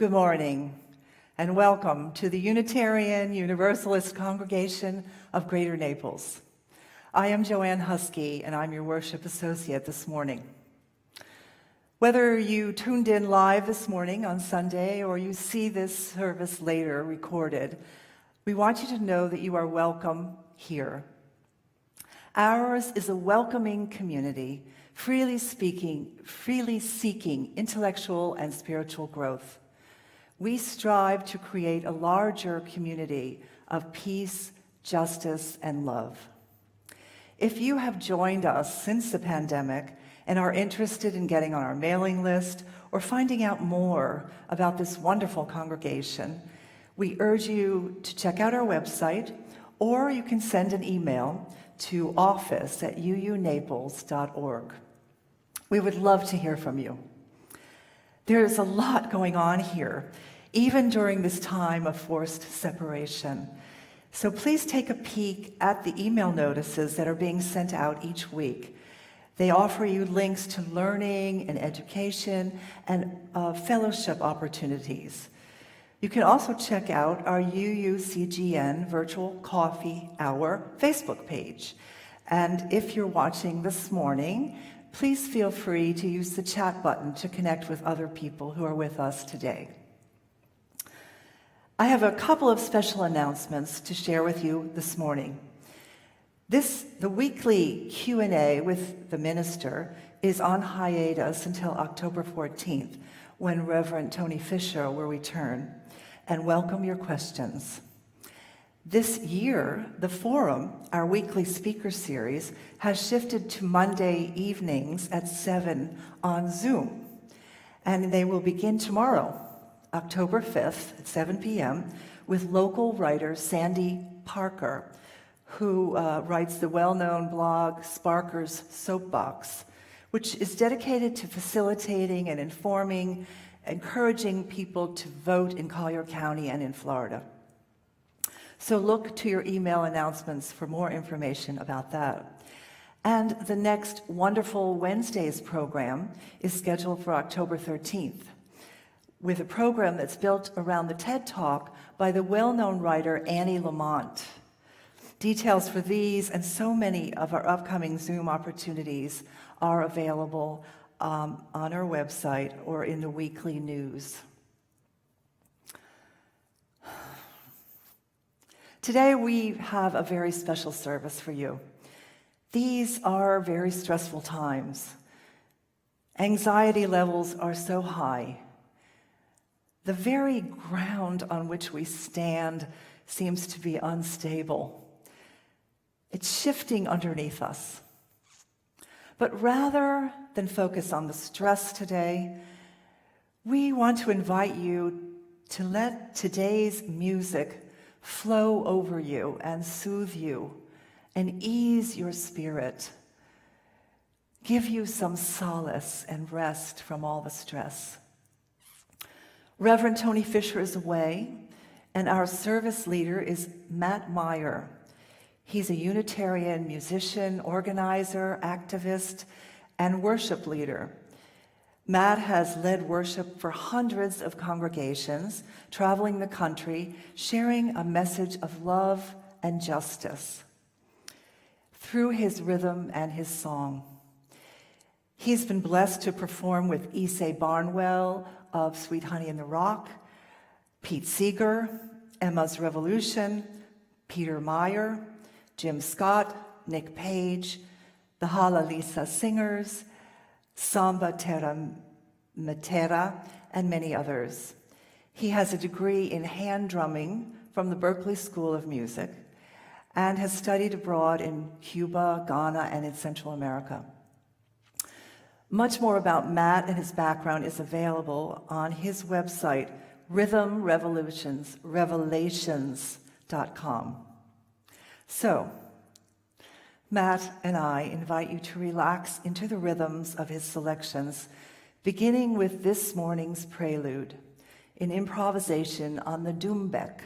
Good morning, and welcome to the Unitarian Universalist Congregation of Greater Naples. I am Joanne Husky, and I'm your worship associate this morning. Whether you tuned in live this morning on Sunday or you see this service later recorded, we want you to know that you are welcome here. Ours is a welcoming community, freely seeking intellectual and spiritual growth. We strive to create a larger community of peace, justice, and love. If you have joined us since the pandemic and are interested in getting on our mailing list or finding out more about this wonderful congregation, we urge you to check out our website, or you can send an email to office@uunaples.org. We would love to hear from you. There's a lot going on here, even during this time of forced separation. So please take a peek at the email notices that are being sent out each week. They offer you links to learning and education and fellowship opportunities. You can also check out our UUCGN Virtual Coffee Hour Facebook page. And if you're watching this morning, please feel free to use the chat button to connect with other people who are with us today. I have a couple of special announcements to share with you this morning. The weekly Q&A with the minister is on hiatus until October 14th, when Reverend Tony Fisher will return and welcome your questions. This year, the forum, our weekly speaker series, has shifted to Monday evenings at 7 on Zoom. And they will begin tomorrow, October 5th at 7 p.m., with local writer Sandy Parker, who writes the well-known blog Sparker's Soapbox, which is dedicated to facilitating and informing, encouraging people to vote in Collier County and in Florida. So look to your email announcements for more information about that. And the next Wonderful Wednesdays program is scheduled for October 13th, with a program that's built around the TED Talk by the well-known writer Annie Lamont. Details for these and so many of our upcoming Zoom opportunities are available on our website or in the weekly news. Today we have a very special service for you. These are very stressful times. Anxiety levels are so high. The very ground on which we stand seems to be unstable. It's shifting underneath us. But rather than focus on the stress today, we want to invite you to let today's music flow over you and soothe you and ease your spirit, give you some solace and rest from all the stress. Reverend Tony Fisher is away, and our service leader is Matt Meyer. He's a Unitarian musician, organizer, activist, and worship leader. Matt has led worship for hundreds of congregations, traveling the country, sharing a message of love and justice through his rhythm and his song. He's been blessed to perform with Issei Barnwell of Sweet Honey in the Rock, Pete Seeger, Emma's Revolution, Peter Meyer, Jim Scott, Nick Page, the Halalisa Singers, Samba Terra Matera, and many others. He has a degree in hand drumming from the Berklee School of Music and has studied abroad in Cuba, Ghana, and in Central America. Much more about Matt and his background is available on his website, rhythmrevelations.com. So, Matt and I invite you to relax into the rhythms of his selections, beginning with this morning's prelude, an improvisation on the doumbek,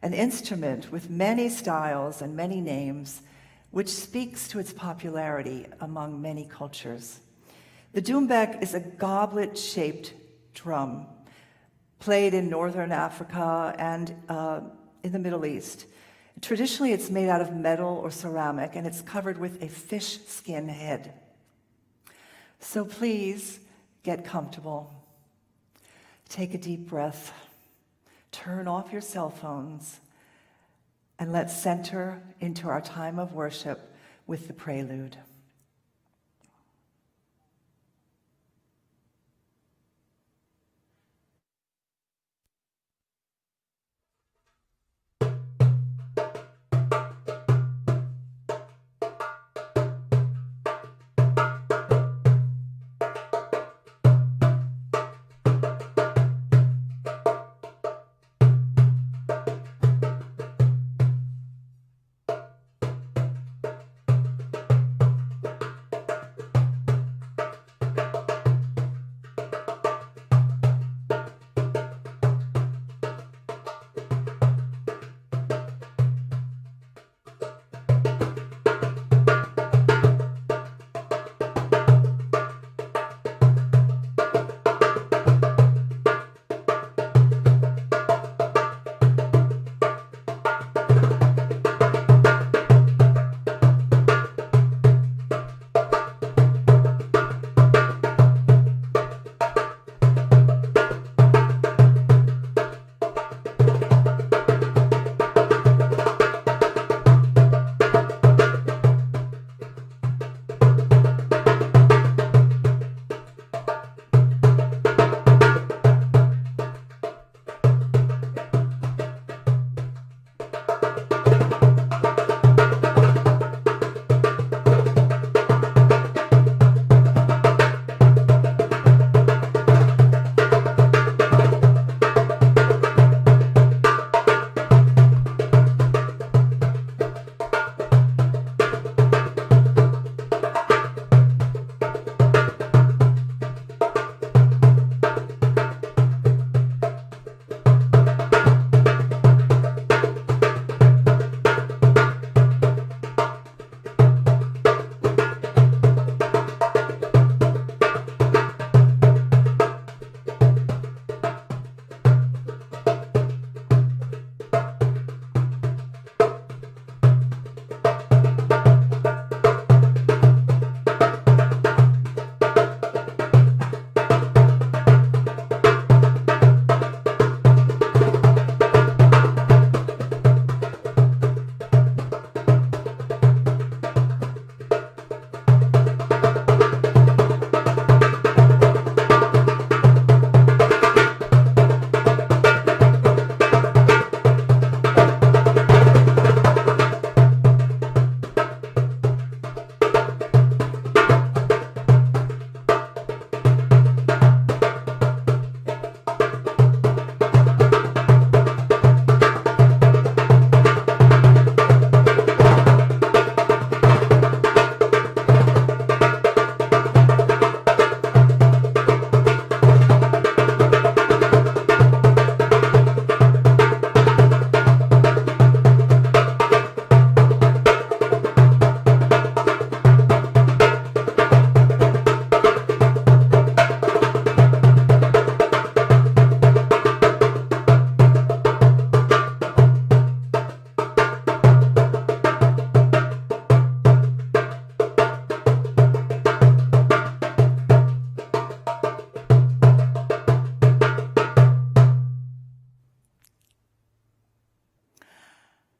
an instrument with many styles and many names, which speaks to its popularity among many cultures. The doumbek is a goblet-shaped drum played in Northern Africa and in the Middle East. Traditionally, it's made out of metal or ceramic, and it's covered with a fish skin head. So please get comfortable. Take a deep breath. Turn off your cell phones, and let's center into our time of worship with the prelude.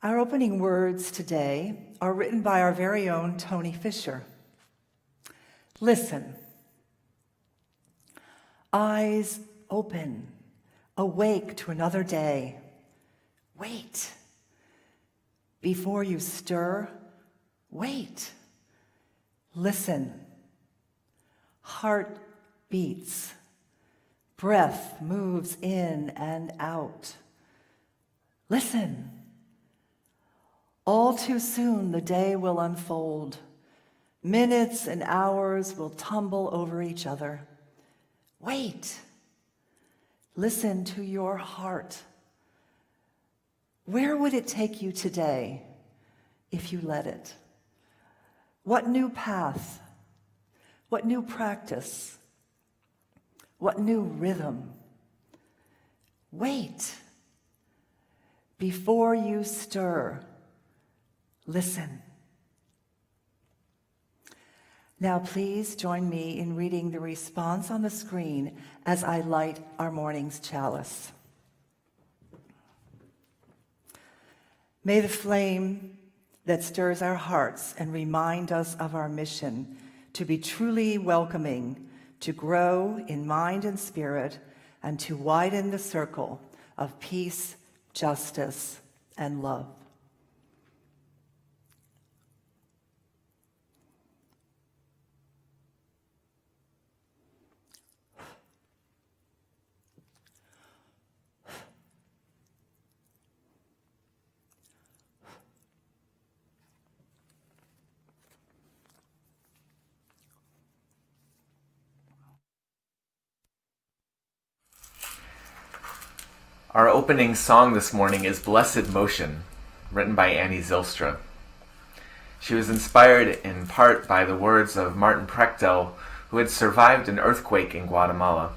Our opening words today are written by our very own Tony Fisher. Listen. Eyes open, awake to another day. Wait. Before you stir, wait. Listen. Heart beats. Breath moves in and out. Listen. All too soon the day will unfold. Minutes and hours will tumble over each other. Wait. Listen to your heart. Where would it take you today if you let it? What new path? What new practice? What new rhythm? Wait. Before you stir, listen. Now please join me in reading the response on the screen as I light our morning's chalice. May the flame that stirs our hearts and remind us of our mission to be truly welcoming, to grow in mind and spirit, and to widen the circle of peace, justice, and love. Our opening song this morning is Blessed Motion, written by Annie Zylstra. She was inspired in part by the words of Martin Prechtel, who had survived an earthquake in Guatemala.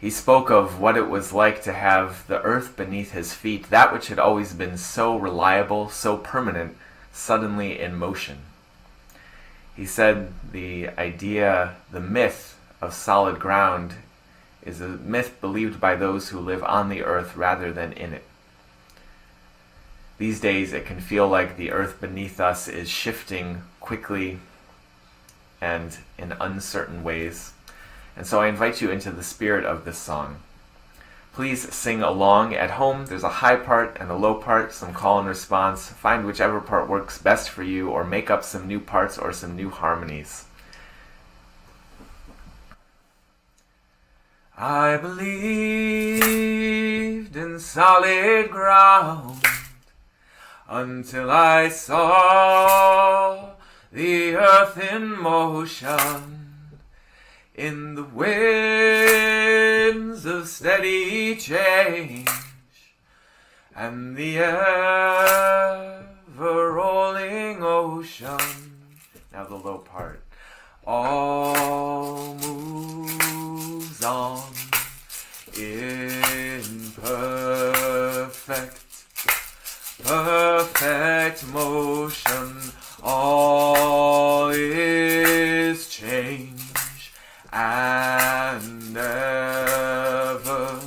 He spoke of what it was like to have the earth beneath his feet, that which had always been so reliable, so permanent, suddenly in motion. He said the idea, the myth of solid ground is a myth believed by those who live on the earth rather than in it. These days it can feel like the earth beneath us is shifting quickly and in uncertain ways. And so I invite you into the spirit of this song. Please sing along at home. There's a high part and a low part, some call and response. Find whichever part works best for you, or make up some new parts or some new harmonies. I believed in solid ground until I saw the earth in motion, in the winds of steady change, and the ever-rolling ocean. Now the low part. All moves on in perfect motion. All is change and ever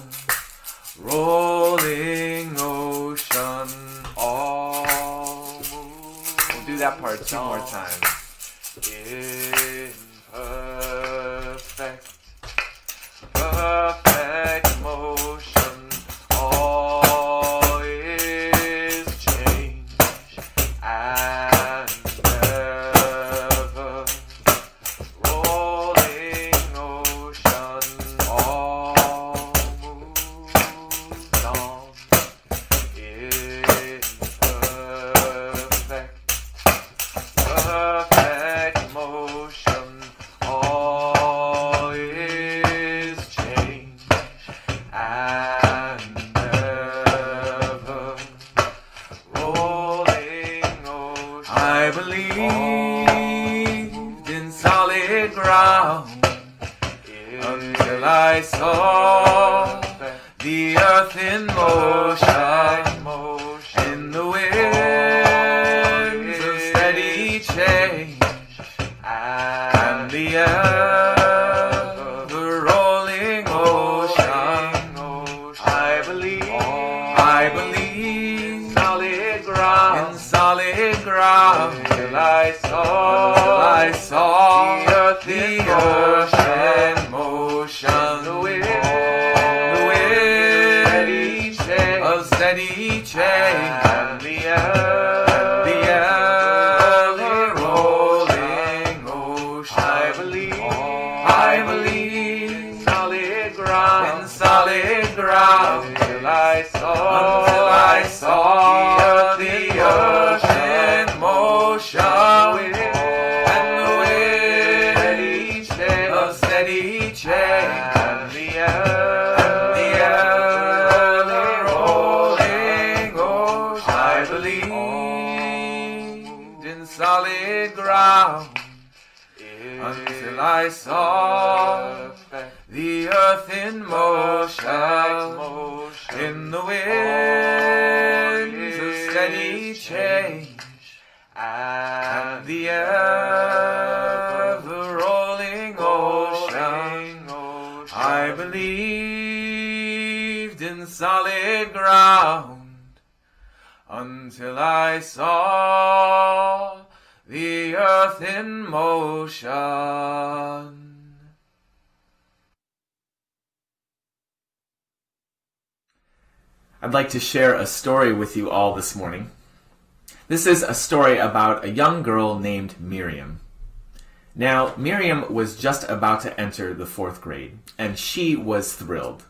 rolling ocean. All moves. We'll do that part two more times. In perfect motion, all is change and ever rolling ocean. All moves on in perfect motion. All is change and ever rolling ocean. I believed in solid ground until I saw the earth in motion, in the winds of steady change, and the ever-rolling ocean. I believe in solid ground till I saw the earth in motion, the wind of steady change, and the ever-rolling ocean. I believe in solid ground till I saw the ocean motion, and the wind of steady change, and the ever-rolling ocean. I believed in solid ground until I saw the earth in motion, in the winds of steady change, at the ever-rolling ocean, I believed in solid ground until I saw the earth in motion. I'd like to share a story with you all this morning. This is a story about a young girl named Miriam. Now, Miriam was just about to enter the 4th grade, and she was thrilled,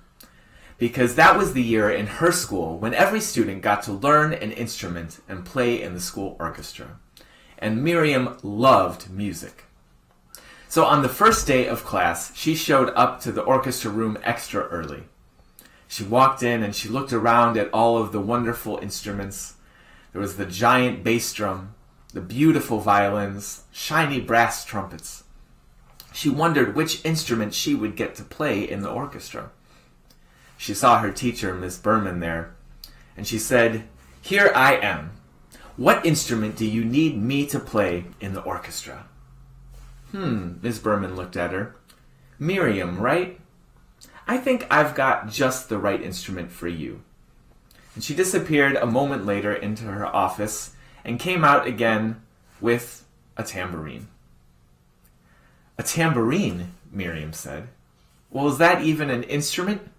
because that was the year in her school when every student got to learn an instrument and play in the school orchestra. And Miriam loved music. So on the first day of class, she showed up to the orchestra room extra early. She walked in and she looked around at all of the wonderful instruments. There was the giant bass drum, the beautiful violins, shiny brass trumpets. She wondered which instrument she would get to play in the orchestra. She saw her teacher, Miss Berman, there, and she said, "Here I am. What instrument do you need me to play in the orchestra?" Miss Berman looked at her. "Miriam, right? I think I've got just the right instrument for you." And she disappeared a moment later into her office and came out again with a tambourine. "A tambourine?" Miriam said. "Well, is that even an instrument?"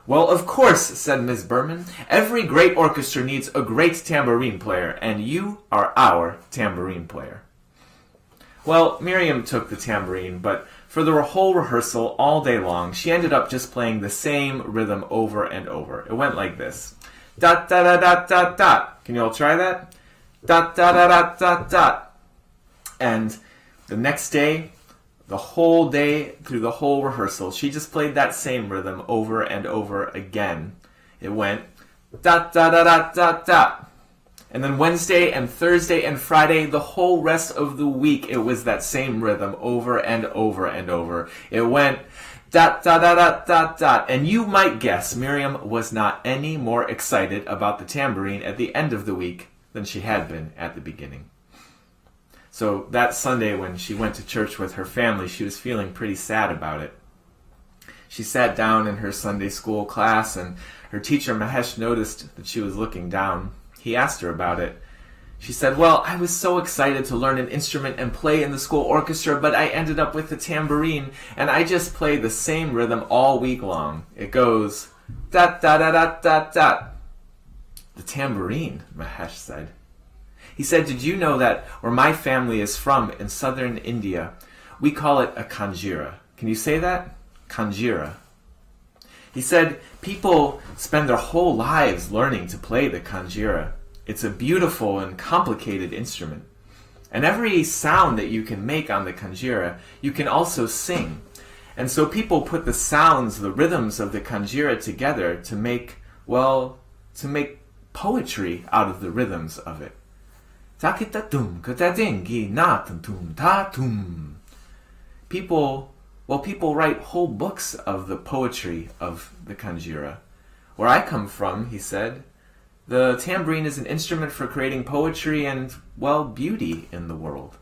"Well, of course," said Miss Berman. "Every great orchestra needs a great tambourine player, and you are our tambourine player." Well, Miriam took the tambourine, but for the whole rehearsal all day long, she ended up just playing the same rhythm over and over. It went like this. Dot, da, da, dot, dot, dot. Can you all try that? Dot, da, da, dot, dot, dot. And the next day, the whole day, through the whole rehearsal, she just played that same rhythm over and over again. It went dot, da, da, dot, dot, dot. And then Wednesday and Thursday and Friday, the whole rest of the week, it was that same rhythm over and over and over. It went dot, dot, dot, dot, dot, dot. And you might guess Miriam was not any more excited about the tambourine at the end of the week than she had been at the beginning. So that Sunday when she went to church with her family, she was feeling pretty sad about it. She sat down in her Sunday school class, and her teacher Mahesh noticed that she was looking down. He asked her about it. She said, "Well, I was so excited to learn an instrument and play in the school orchestra, but I ended up with the tambourine, and I just play the same rhythm all week long. It goes dot, dot, dot, dot, dot, dot." "The tambourine," Mahesh said. He said, "Did you know that where my family is from in southern India, we call it a kanjira?" Can you say that? Kanjira. He said, "People spend their whole lives learning to play the kanjira. It's a beautiful and complicated instrument. And every sound that you can make on the kanjira, you can also sing. And so people put the sounds, the rhythms of the kanjira together to make poetry out of the rhythms of it. Takitatum katadengi natum tatum. People write whole books of the poetry of the kanjira. Where I come from," he said, "the tambourine is an instrument for creating poetry and, beauty in the world."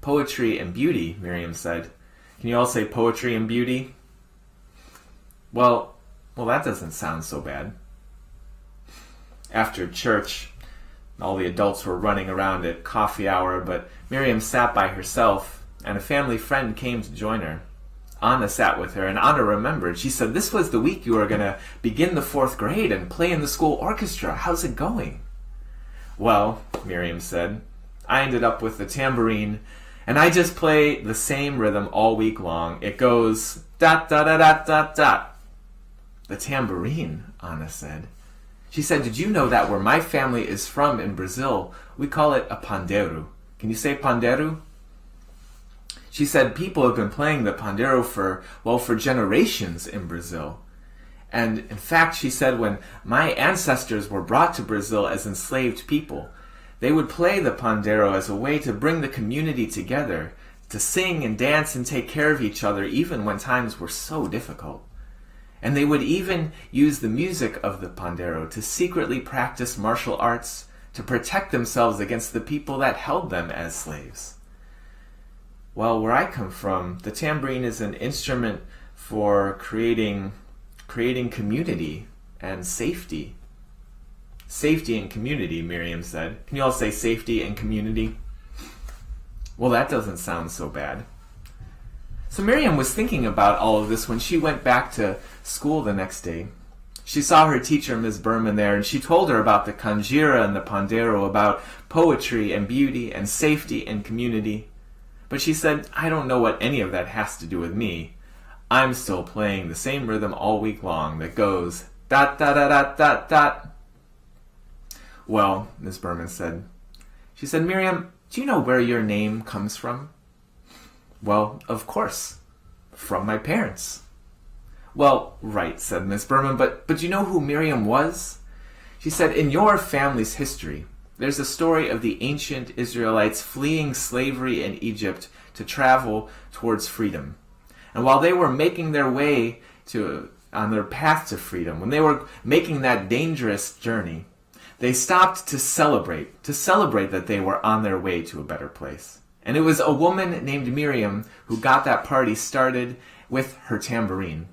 "Poetry and beauty," Miriam said. "Can you all say poetry and beauty?" Well, that doesn't sound so bad. After church, all the adults were running around at coffee hour, but Miriam sat by herself, and a family friend came to join her. Anna sat with her, and Anna remembered. She said, "This was the week you were going to begin the 4th grade and play in the school orchestra. How's it going?" "Well," Miriam said, "I ended up with the tambourine, and I just play the same rhythm all week long. It goes dot, dot, dot, dot, dot, dot." "The tambourine," Anna said. She said, "Did you know that where my family is from in Brazil, we call it a pandeiro? Can you say pandeiro?" She said, "People have been playing the pandeiro for generations in Brazil. And in fact," she said, "when my ancestors were brought to Brazil as enslaved people, they would play the pandeiro as a way to bring the community together, to sing and dance and take care of each other even when times were so difficult. And they would even use the music of the pandero to secretly practice martial arts to protect themselves against the people that held them as slaves. Well, where I come from, the tambourine is an instrument for creating community and safety. Safety and community, Miriam said. Can you all say safety and community? Well, that doesn't sound so bad. So Miriam was thinking about all of this when she went back to school the next day. She saw her teacher, Ms. Berman, there, and she told her about the kanjira and the pandero, about poetry and beauty and safety and community. But she said, I don't know what any of that has to do with me. I'm still playing the same rhythm all week long that goes dot dot dot dot dot dot. Well, Ms. Berman said, Miriam, do you know where your name comes from? Well, of course, from my parents. Well, right, said Miss Berman, but do you know who Miriam was? She said, in your family's history, there's a story of the ancient Israelites fleeing slavery in Egypt to travel towards freedom. And while they were making their way on their path to freedom, when they were making that dangerous journey, they stopped to celebrate that they were on their way to a better place. And it was a woman named Miriam who got that party started with her tambourine.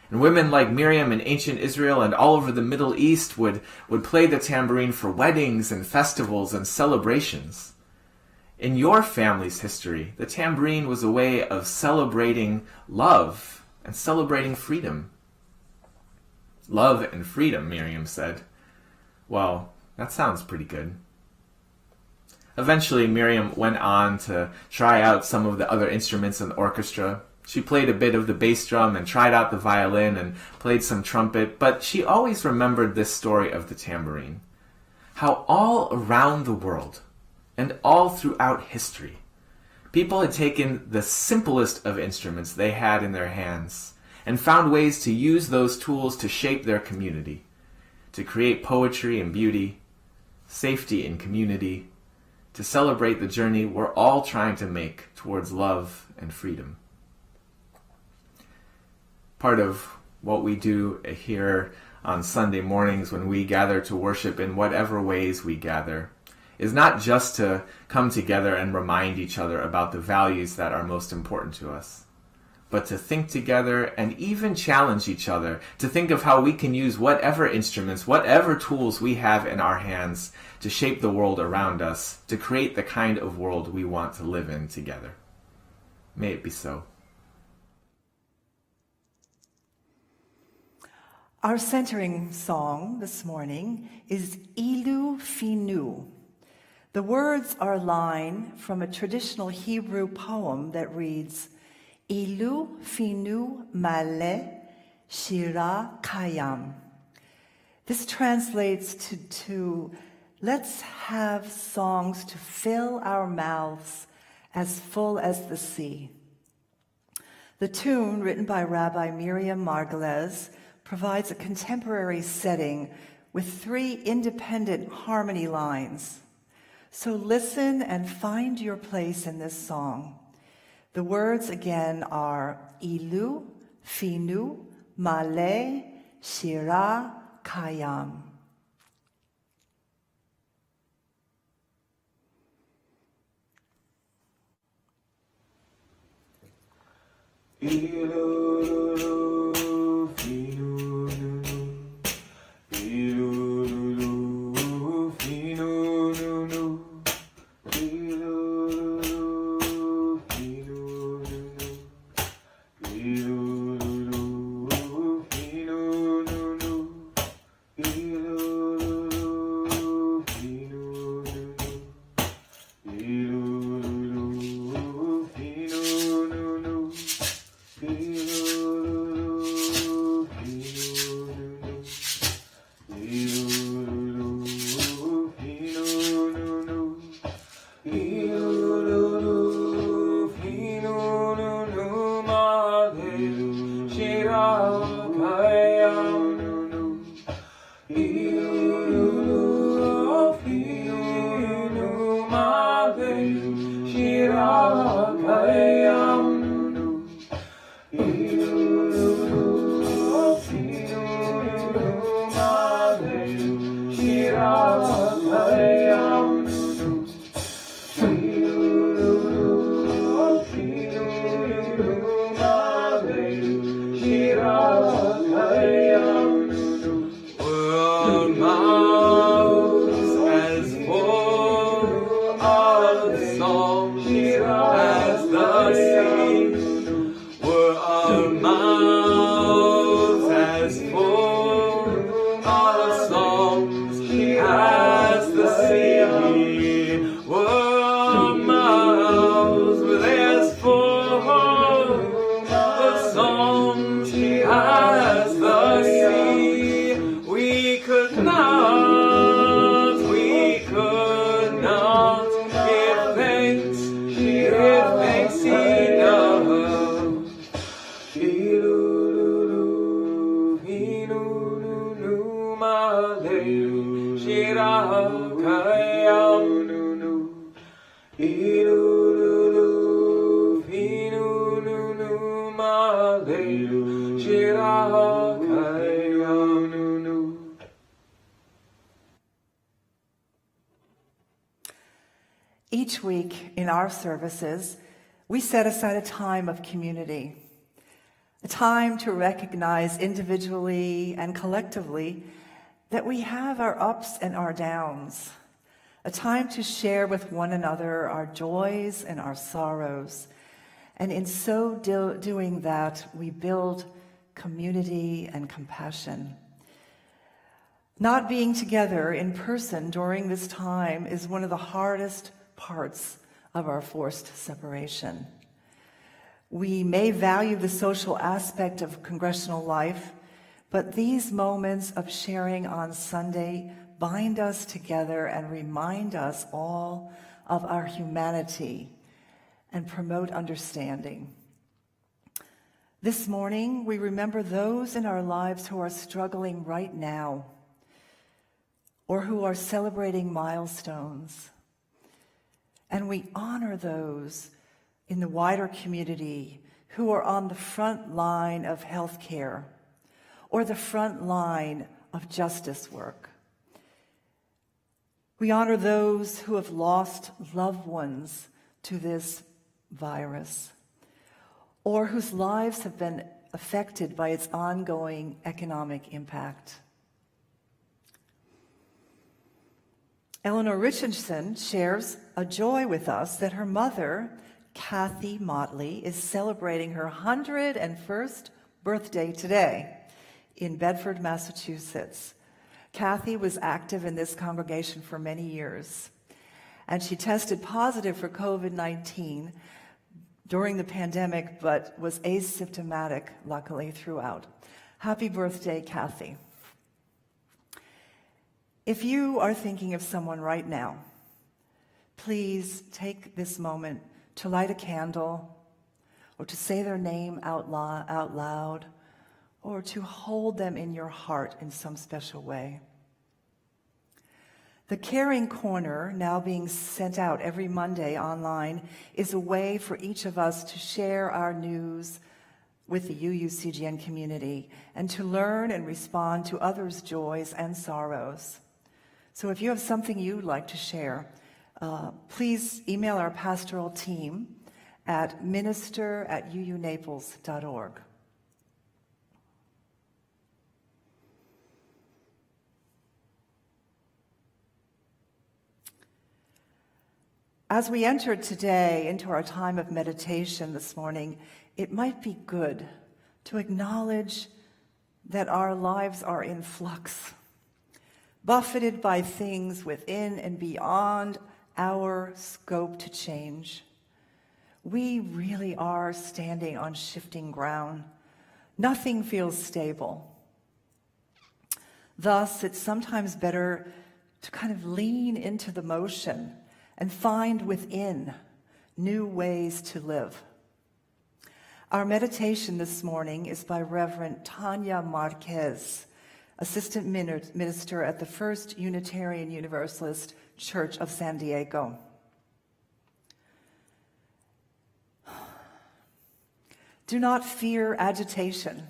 And women like Miriam in ancient Israel and all over the Middle East would play the tambourine for weddings and festivals and celebrations. In your family's history, the tambourine was a way of celebrating love and celebrating freedom. Love and freedom, Miriam said. Well, that sounds pretty good. Eventually, Miriam went on to try out some of the other instruments in the orchestra. She played a bit of the bass drum and tried out the violin and played some trumpet, but she always remembered this story of the tambourine. How all around the world and all throughout history, people had taken the simplest of instruments they had in their hands and found ways to use those tools to shape their community, to create poetry and beauty, safety and community, to celebrate the journey we're all trying to make towards love and freedom. Part of what we do here on Sunday mornings when we gather to worship in whatever ways we gather is not just to come together and remind each other about the values that are most important to us, but to think together and even challenge each other to think of how we can use whatever instruments, whatever tools we have in our hands to shape the world around us, to create the kind of world we want to live in together. May it be so. Our centering song this morning is Ilu Finu. The words are a line from a traditional Hebrew poem that reads, Ilu Finu Male Shira Kayam. This translates to let's have songs to fill our mouths as full as the sea. The tune, written by Rabbi Miriam Margolez, provides a contemporary setting with 3 independent harmony lines. So listen and find your place in this song. The words again are Ilu, Finu, Male, Shira, Kayam. Each week in our services, we set aside a time of community, a time to recognize individually and collectively that we have our ups and our downs, a time to share with one another our joys and our sorrows. And in so doing that, we build community and compassion. Not being together in person during this time is one of the hardest parts of our forced separation. We may value the social aspect of congregational life, but these moments of sharing on Sunday bind us together and remind us all of our humanity and promote understanding. This morning, we remember those in our lives who are struggling right now or who are celebrating milestones. And we honor those in the wider community who are on the front line of healthcare or the front line of justice work. We honor those who have lost loved ones to this virus or whose lives have been affected by its ongoing economic impact. Eleanor Richardson shares a joy with us that her mother, Kathy Motley, is celebrating her 101st birthday today in Bedford, Massachusetts. Kathy was active in this congregation for many years, and she tested positive for COVID-19 during the pandemic, but was asymptomatic, luckily, throughout. Happy birthday, Kathy. If you are thinking of someone right now, please take this moment to light a candle or to say their name out loud or to hold them in your heart in some special way. The Caring Corner, now being sent out every Monday online, is a way for each of us to share our news with the UUCGN community and to learn and respond to others' joys and sorrows. So if you have something you'd like to share, please email our pastoral team at minister@uunaples.org. As we enter today into our time of meditation this morning, it might be good to acknowledge that our lives are in flux, buffeted by things within and beyond our scope to change. We really are standing on shifting ground. Nothing feels stable. Thus, it's sometimes better to kind of lean into the motion and find within new ways to live. Our meditation this morning is by Reverend Tanya Marquez, Assistant Minister at the First Unitarian Universalist Church of San Diego. Do not fear agitation,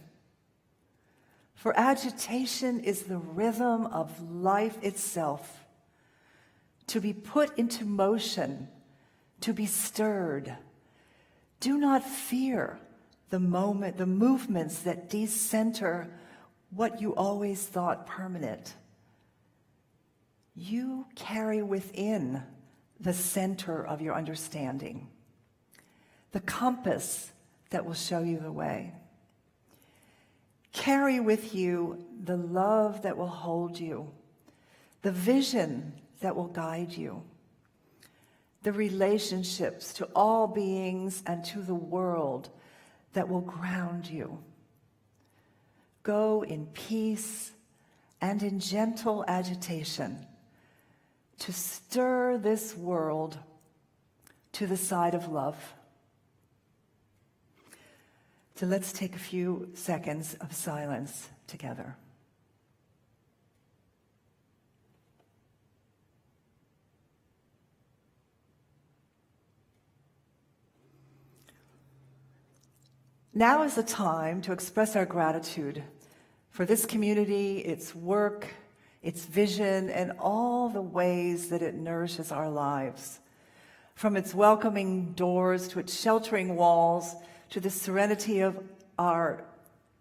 for agitation is the rhythm of life itself, to be put into motion, to be stirred. Do not fear the movements that decenter what you always thought permanent. You carry within the center of your understanding, the compass that will show you the way. Carry with you the love that will hold you, the vision that will guide you, the relationships to all beings and to the world that will ground you. Go in peace and in gentle agitation to stir this world to the side of love. So let's take a few seconds of silence together. Now is the time to express our gratitude for this community, its work, its vision, and all the ways that it nourishes our lives. From its welcoming doors to its sheltering walls, to the serenity of our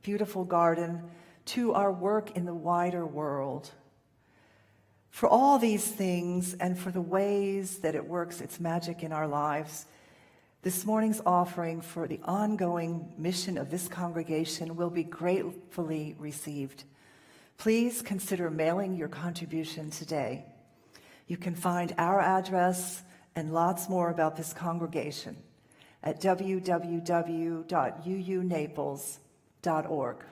beautiful garden, to our work in the wider world. For all these things and for the ways that it works its magic in our lives, this morning's offering for the ongoing mission of this congregation will be gratefully received. Please consider mailing your contribution today. You can find our address and lots more about this congregation at www.uunaples.org.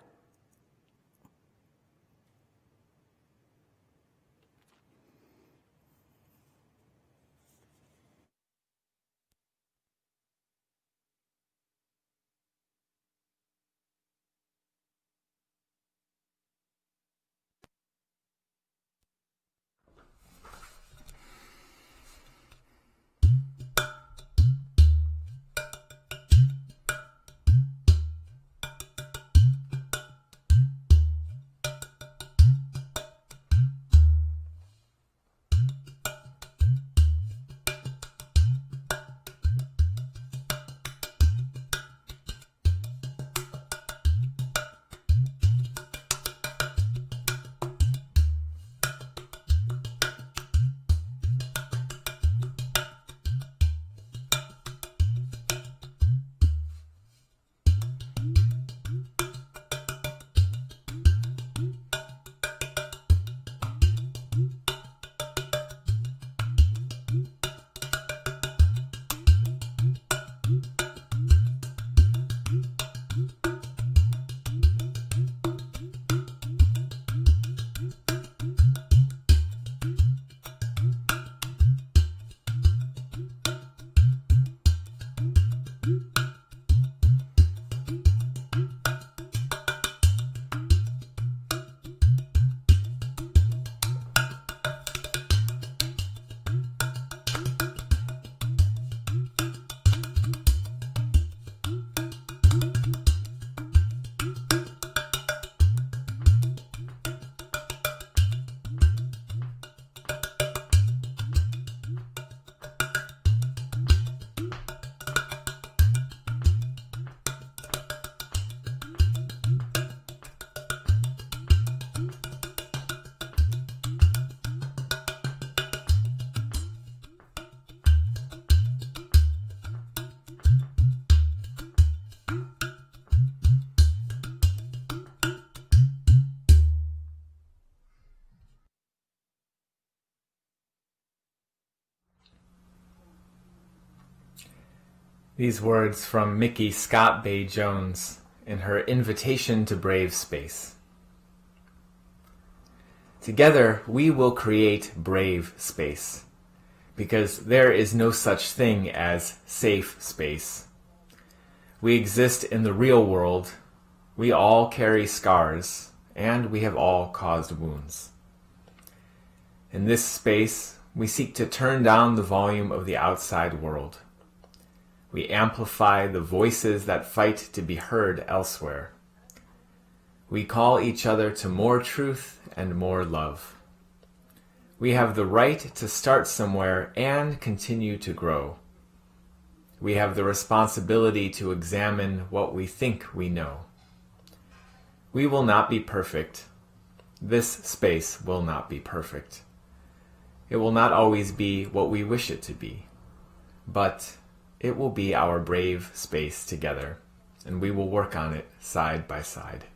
These words from Mickey Scott Bay Jones in her Invitation to Brave Space. Together, we will create brave space, because there is no such thing as safe space. We exist in the real world, we all carry scars, and we have all caused wounds. In this space, we seek to turn down the volume of the outside world. We amplify the voices that fight to be heard elsewhere. We call each other to more truth and more love. We have the right to start somewhere and continue to grow. We have the responsibility to examine what we think we know. We will not be perfect. This space will not be perfect. It will not always be what we wish it to be, but it will be our brave space together, and we will work on it side by side.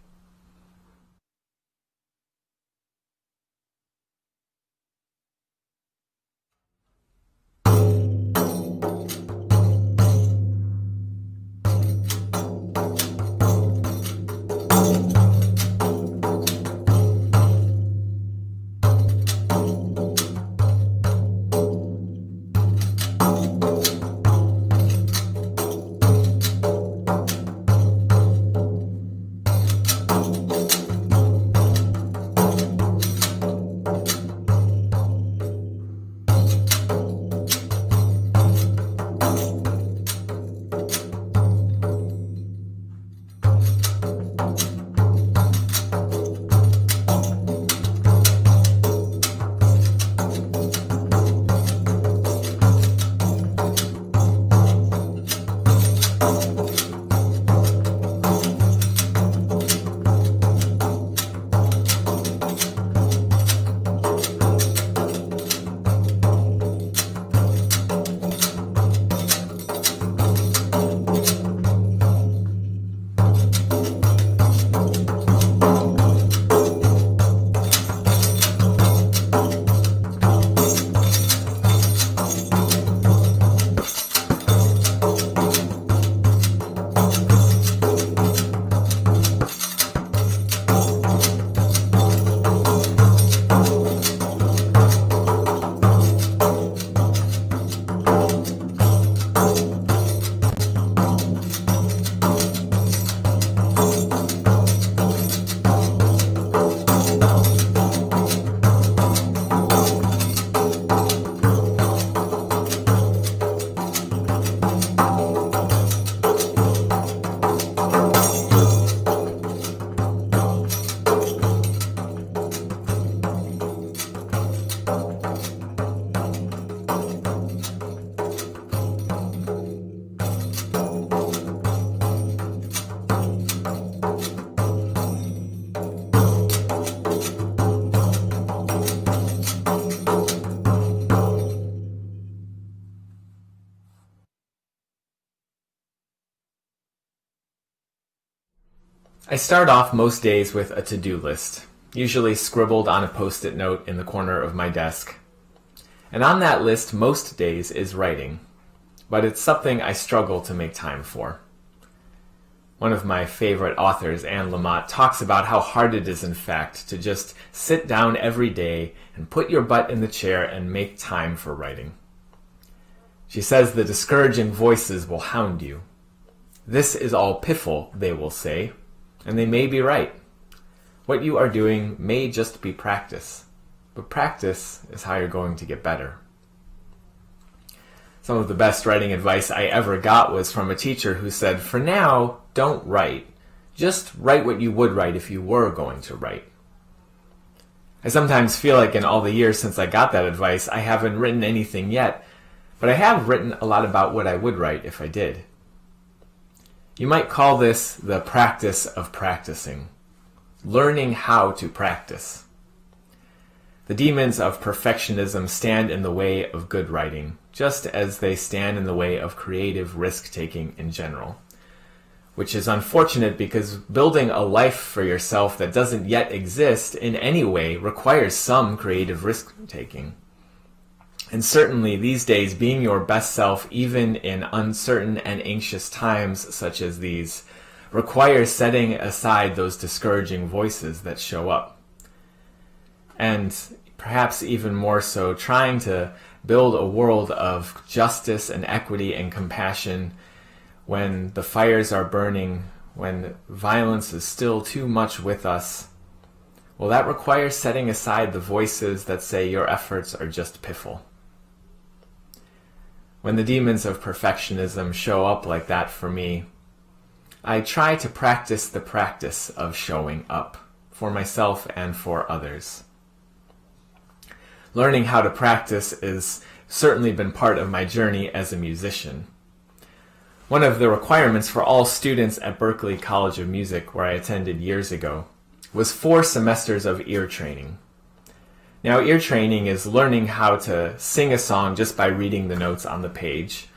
I start off most days with a to-do list, usually scribbled on a post-it note in the corner of my desk. And on that list most days is writing, but it's something I struggle to make time for. One of my favorite authors, Anne Lamott, talks about how hard it is, in fact, to just sit down every day and put your butt in the chair and make time for writing. She says the discouraging voices will hound you. This is all piffle, they will say, and they may be right. What you are doing may just be practice, but practice is how you're going to get better. Some of the best writing advice I ever got was from a teacher who said, for now, don't write. Just write what you would write if you were going to write. I sometimes feel like in all the years since I got that advice, I haven't written anything yet, but I have written a lot about what I would write if I did. You might call this the practice of practicing, learning how to practice. The demons of perfectionism stand in the way of good writing, just as they stand in the way of creative risk-taking in general. Which is unfortunate because building a life for yourself that doesn't yet exist in any way requires some creative risk-taking. And certainly these days, being your best self, even in uncertain and anxious times such as these, requires setting aside those discouraging voices that show up. And perhaps even more so, trying to build a world of justice and equity and compassion when the fires are burning, when violence is still too much with us. Well, that requires setting aside the voices that say your efforts are just piffle. When the demons of perfectionism show up like that for me, I try to practice the practice of showing up for myself and for others. Learning how to practice has certainly been part of my journey as a musician. One of the requirements for all students at Berklee College of Music, where I attended years ago, was 4 semesters of ear training. Now, ear training is learning how to sing a song just by reading the notes on the page,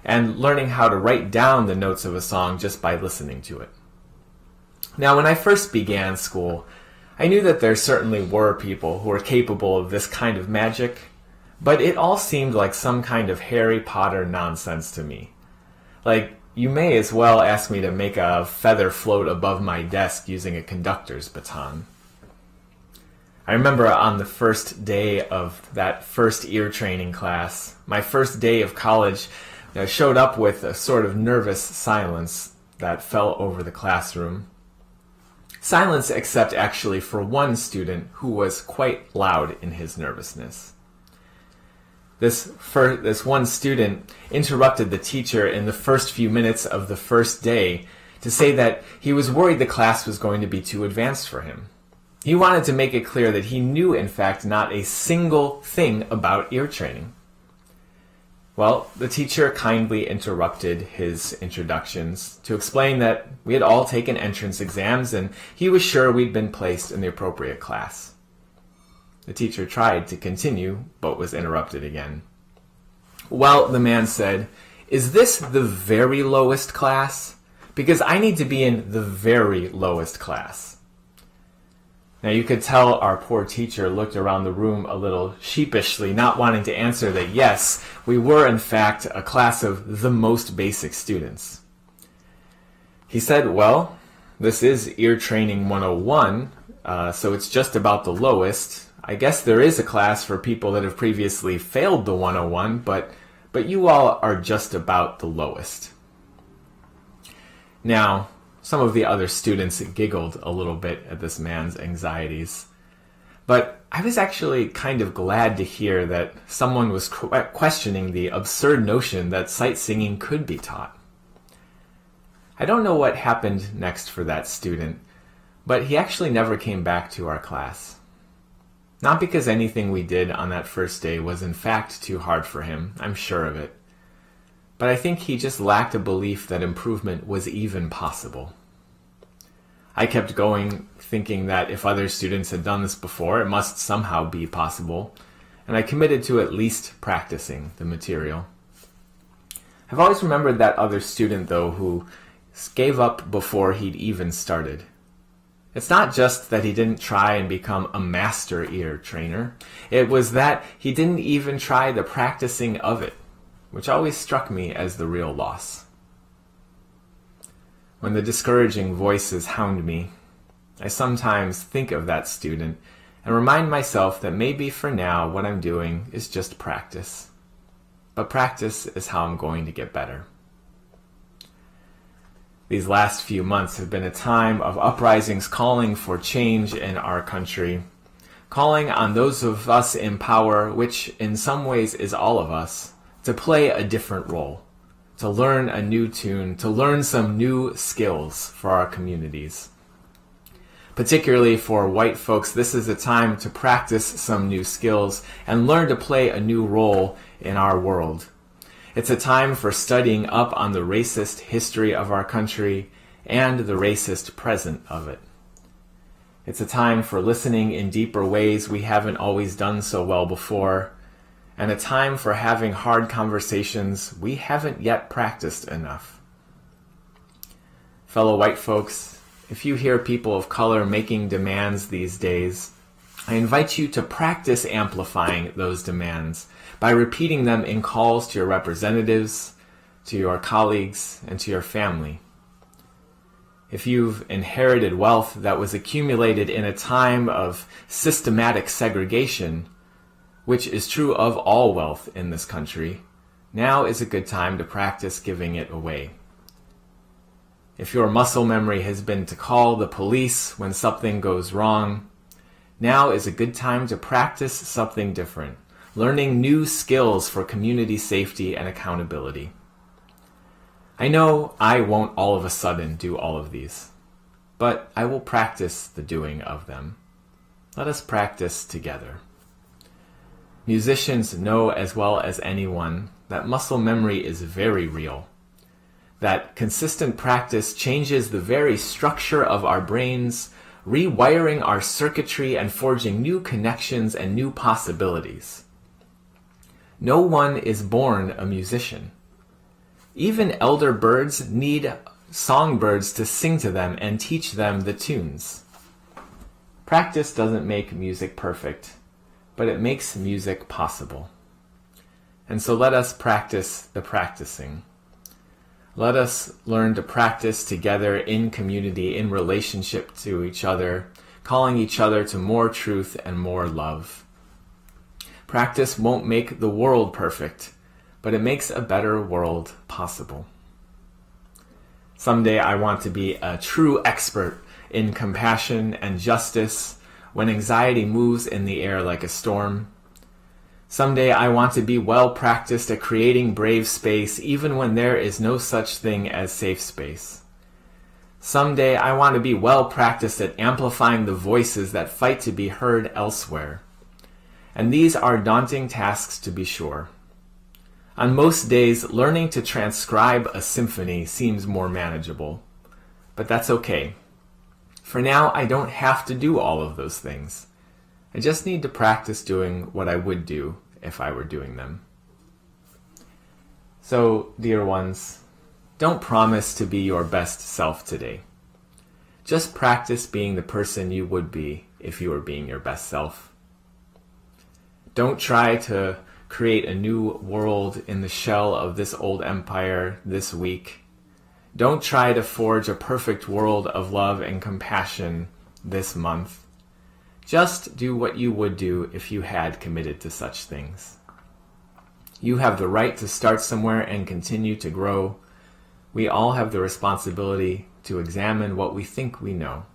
and learning how to write down the notes of a song just by listening to it. Now, when I first began school, I knew that there certainly were people who were capable of this kind of magic, but it all seemed like some kind of Harry Potter nonsense to me. Like, you may as well ask me to make a feather float above my desk using a conductor's baton. I remember on the first day of that first ear training class, my first day of college, I showed up with a sort of nervous silence that fell over the classroom. Silence except actually for one student who was quite loud in his nervousness. This one student interrupted the teacher in the first few minutes of the first day to say that he was worried the class was going to be too advanced for him. He wanted to make it clear that he knew, in fact, not a single thing about ear training. Well, the teacher kindly interrupted his introductions to explain that we had all taken entrance exams and he was sure we'd been placed in the appropriate class. The teacher tried to continue, but was interrupted again. Well, the man said, "Is this the very lowest class? Because I need to be in the very lowest class." Now you could tell our poor teacher looked around the room a little sheepishly, not wanting to answer that yes, we were in fact a class of the most basic students. He said, "Well, this is Ear Training 101, so it's just about the lowest. I guess there is a class for people that have previously failed the 101, but you all are just about the lowest." Now, some of the other students giggled a little bit at this man's anxieties. But I was actually kind of glad to hear that someone was questioning the absurd notion that sight singing could be taught. I don't know what happened next for that student, but he actually never came back to our class. Not because anything we did on that first day was in fact too hard for him, I'm sure of it. But I think he just lacked a belief that improvement was even possible. I kept going, thinking that if other students had done this before, it must somehow be possible, and I committed to at least practicing the material. I've always remembered that other student, though, who gave up before he'd even started, It's not just that he didn't try and become a master ear trainer. It was that he didn't even try the practicing of it, which always struck me as the real loss. When the discouraging voices hound me, I sometimes think of that student and remind myself that maybe for now what I'm doing is just practice. But practice is how I'm going to get better. These last few months have been a time of uprisings calling for change in our country, calling on those of us in power, which in some ways is all of us, to play a different role, to learn a new tune, to learn some new skills for our communities. Particularly for white folks, this is a time to practice some new skills and learn to play a new role in our world. It's a time for studying up on the racist history of our country and the racist present of it. It's a time for listening in deeper ways we haven't always done so well before, and a time for having hard conversations we haven't yet practiced enough. Fellow white folks, if you hear people of color making demands these days, I invite you to practice amplifying those demands by repeating them in calls to your representatives, to your colleagues, and to your family. If you've inherited wealth that was accumulated in a time of systematic segregation, which is true of all wealth in this country, now is a good time to practice giving it away. If your muscle memory has been to call the police when something goes wrong, now is a good time to practice something different, learning new skills for community safety and accountability. I know I won't all of a sudden do all of these, but I will practice the doing of them. Let us practice together. Musicians know as well as anyone that muscle memory is very real, that consistent practice changes the very structure of our brains, rewiring our circuitry and forging new connections and new possibilities. No one is born a musician. Even elder birds need songbirds to sing to them and teach them the tunes. Practice doesn't make music perfect, but it makes music possible. And so let us practice the practicing. Let us learn to practice together in community, in relationship to each other, calling each other to more truth and more love. Practice won't make the world perfect, but it makes a better world possible. Someday I want to be a true expert in compassion and justice when anxiety moves in the air like a storm. Someday I want to be well practiced at creating brave space even when there is no such thing as safe space. Someday I want to be well practiced at amplifying the voices that fight to be heard elsewhere. And these are daunting tasks to be sure. On most days, learning to transcribe a symphony seems more manageable. But that's okay. For now, I don't have to do all of those things. I just need to practice doing what I would do if I were doing them. So, dear ones, don't promise to be your best self today. Just practice being the person you would be if you were being your best self. Don't try to create a new world in the shell of this old empire this week. Don't try to forge a perfect world of love and compassion this month. Just do what you would do if you had committed to such things. You have the right to start somewhere and continue to grow. We all have the responsibility to examine what we think we know.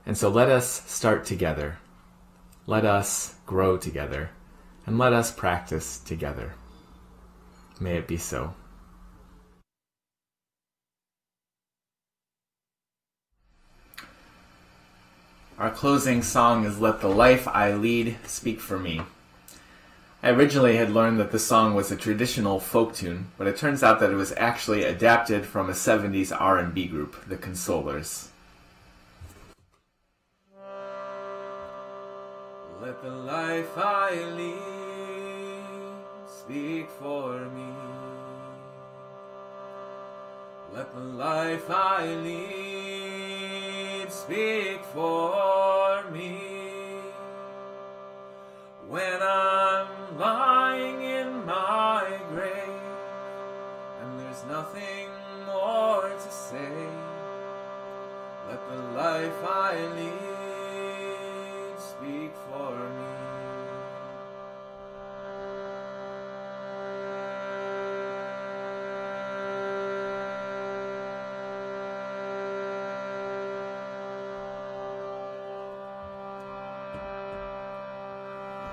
And so let us start together. Let us grow together. And let us practice together. May it be so. Our closing song is Let the Life I Lead Speak for Me. I originally had learned that the song was a traditional folk tune, but it turns out that it was actually adapted from a 70s R&B group, the Consolers. Let the life I lead speak for me. Let the life I lead speak speak for me. When I'm lying in my grave and there's nothing more to say, let the life I lead speak for me.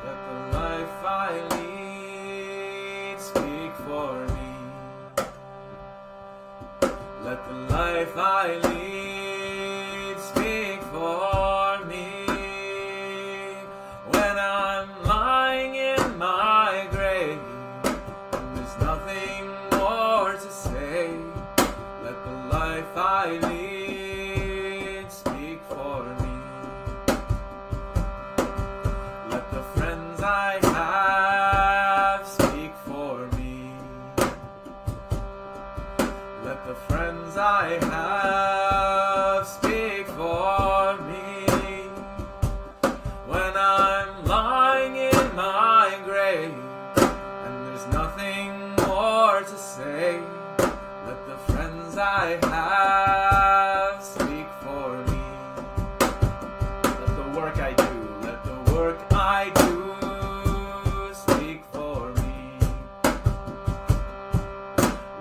Let the life I lead speak for me. Let the life I lead speak for me. When I'm lying in my grave and there's nothing more to say, let the life I lead speak for me. Let the friends I have speak for me. Let the friends I have speak for me. When I'm lying in my grave and there's nothing more to say, let the friends I have speak for me. Let the work I do, let the work I do speak for me.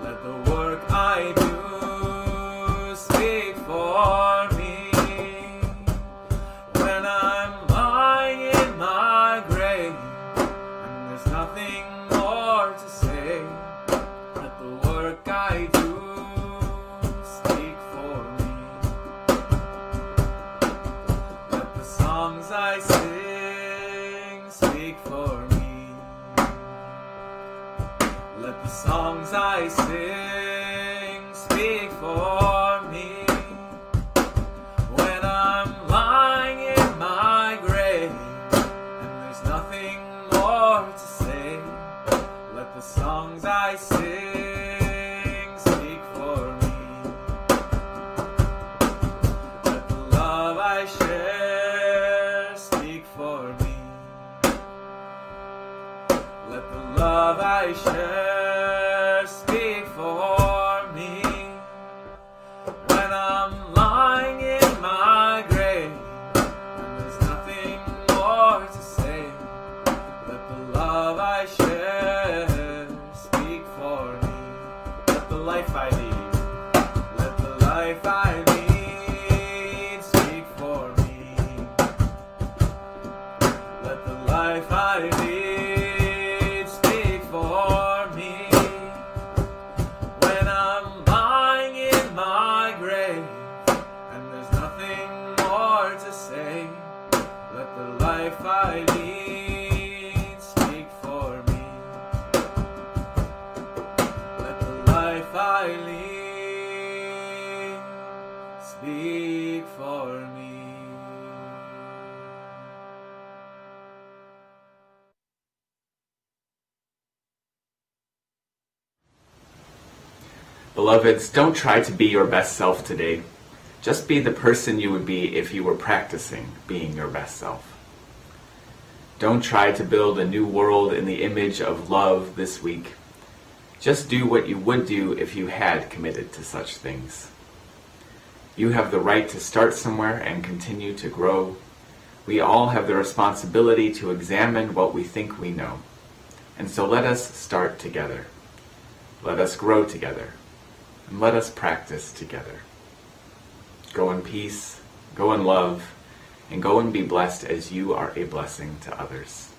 Let the work I do speak for me. When I'm lying in my grave and there's nothing more to say, let the work I do speak for me. Let the songs I sing speak for me. Let the songs I sing speak for me. When I'm lying in my grave and there's nothing more to say, let the songs I sing speak for me. Let the love I share speak for me. Let the love I share speak for me. When I'm lying in my grave and there's nothing more to say, let the love I share speak for me. Let the life I lead, let the life I lead speak for me. Let the life I lead speak for me. When I'm lying in my grave and there's nothing more to say, let the life I lead speak for me. Let the life I lead speak for me. Beloveds, don't try to be your best self today. Just be the person you would be if you were practicing being your best self. Don't try to build a new world in the image of love this week. Just do what you would do if you had committed to such things. You have the right to start somewhere and continue to grow. We all have the responsibility to examine what we think we know. And so let us start together. Let us grow together. And let us practice together. Go in peace, go in love, and go and be blessed as you are a blessing to others.